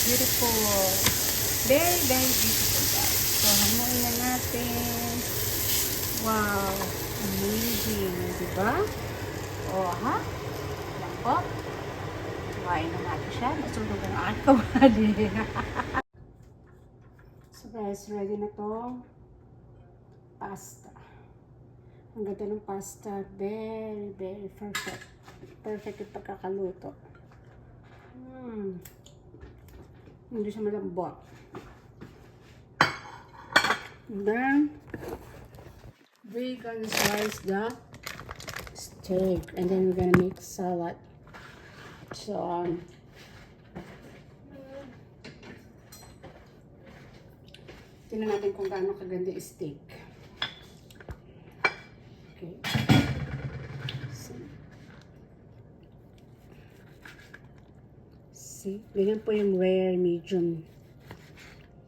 Beautiful. Very, very beautiful, guys. So, hamuin na natin. Wow. Amazing. Diba? O, ha? Yan po. Kuhain na natin siya. Nasunog ang aking kawali. So, guys, ready na to. Pasta. Ang ganda ng pasta. Very, very perfect. Perfect yung pagkakaluto. Hindi siya malambot. And then, we're gonna slice the steak. And then we're gonna make salad. So, tingnan natin kung gaano kaganda yung steak. Okay. See? Ganyan po yung rare medium.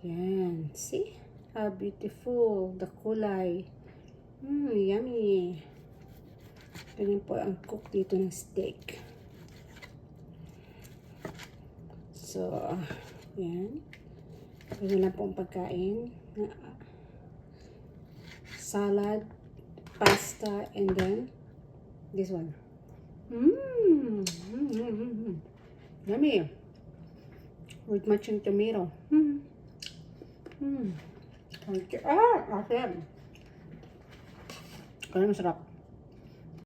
Yan. See? How beautiful. The kulay. Yummy. Ganyan po ang cook dito ng steak. So, yan. Ganyan lang po ang pagkain. Salad, pasta, and then this one. Yummy. With matching tomato. Okay. Asim. Kaya masarap.